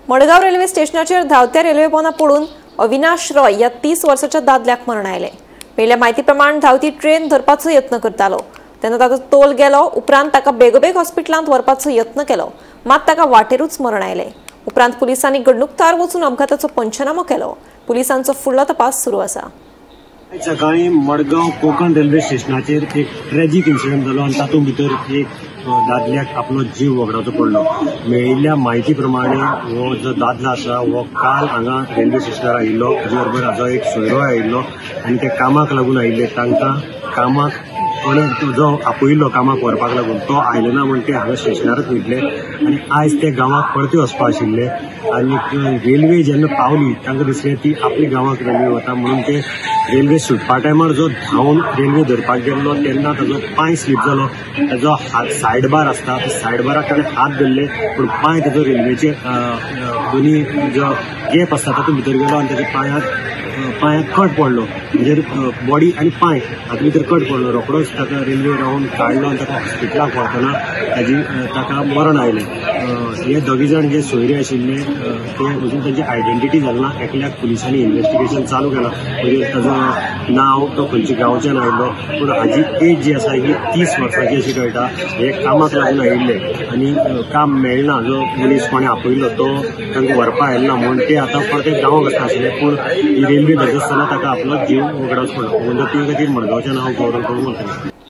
Madgaon railway स्टेशनाचेर धावत्या railway पोना पडून अविनाश रॉय या 30 वर्षाच्या दादल्याक मरण आयले। मेळिल्ल्या म्हायती प्रमाण धावती ट्रेन धरपाचो यत्न करतालो तेन्ना ताचो तोल गेलो। उपरांत ताका बेगोबेग हॉस्पिटलांत व्हरपाचो यत्न केलो, मात ताका वाटेरूच मरण आयले। उपरांत पुलिसांनी घडणुकथार वचून अपघाताचो पंचनामो केलो। पुलिसांचो फुडलो तपास सुरू आसा। सकाळी मडगाव कोकण रेल्वे स्टेशनाचेर एक ट्रॅजिक इन्सिडंट जालो आनी तातूंत भितर एक दादल्याक आपलो जीव वगडावचो पडलो। मेळिल्ल्या म्हायती प्रमाणे हो जो दादलो आसा हो काल हांगा रेल्वे स्टेशनार आयिल्लो, ताचे बरोबर हाजो एक सोयरो आयिल्लो आनी ते कामाक लागून आयिल्ले। तांकां कामाक कोणें जो आपयिल्लो कामाक व्हरपाक लागून तो आयलो ना म्हूण ते हांगा स्टेशनारच न्हिदले आनी आयज ते गांवाक परते वचपा आशिल्ले आनी रेल्वे जेन्ना पावली तांकां दिसलें ती आपल्या गांवाक रेल्वे वता म्हणून ते रेल्वे सुटपा टायमार जो धांवन रेल्वे धरपाक गेल्लो तेन्ना ताजो पांय स्लीप जालो। ताजो हात सायड बार आसता, त्या सायड बाराक ताणें हात धरले पूण पांय ताजो रेल्वेचे दोनी जो गॅप आसता तातूंत भितर गेलो आनी ताच्या पांयाक कट पडलो, म्हणजे बॉडी आनी पांय हातूंत भितर कट पडलो। रोखडोच ताका रेल्वे रावन काडलो आनी ताका हॉस्पिटलाक व्हरतना ताका मरण आयलें। हे दोगी जाण जे सोयरे आशिल्ले ते अजून तांची आयडेंटिटी जाली ना। एकल्याक पुलिसांनी इन्व्हेस्टिगेशन चालू केलां, म्हणजे ताजो नांव तो खंयच्या गांवच्यान आयिल्लो, पूण हाजी एज जी आसा ही 30 वर्सांची अशी कळटा। हे कामाक लागून आयिल्ले आनी काम मेळना, जो मनीस कोणें आपयिल्लो तो तांकां व्हरपा आयलो ना म्हणून ते आतां परते गांवांत वचपा आशिल्ले। पूण ही रेल्वे धरता आसतना ताका आपलो जीव वगडावचो पडलो। म्हणजे ती खातीर मडगांवचें नांव गौरव करून म्हणटा।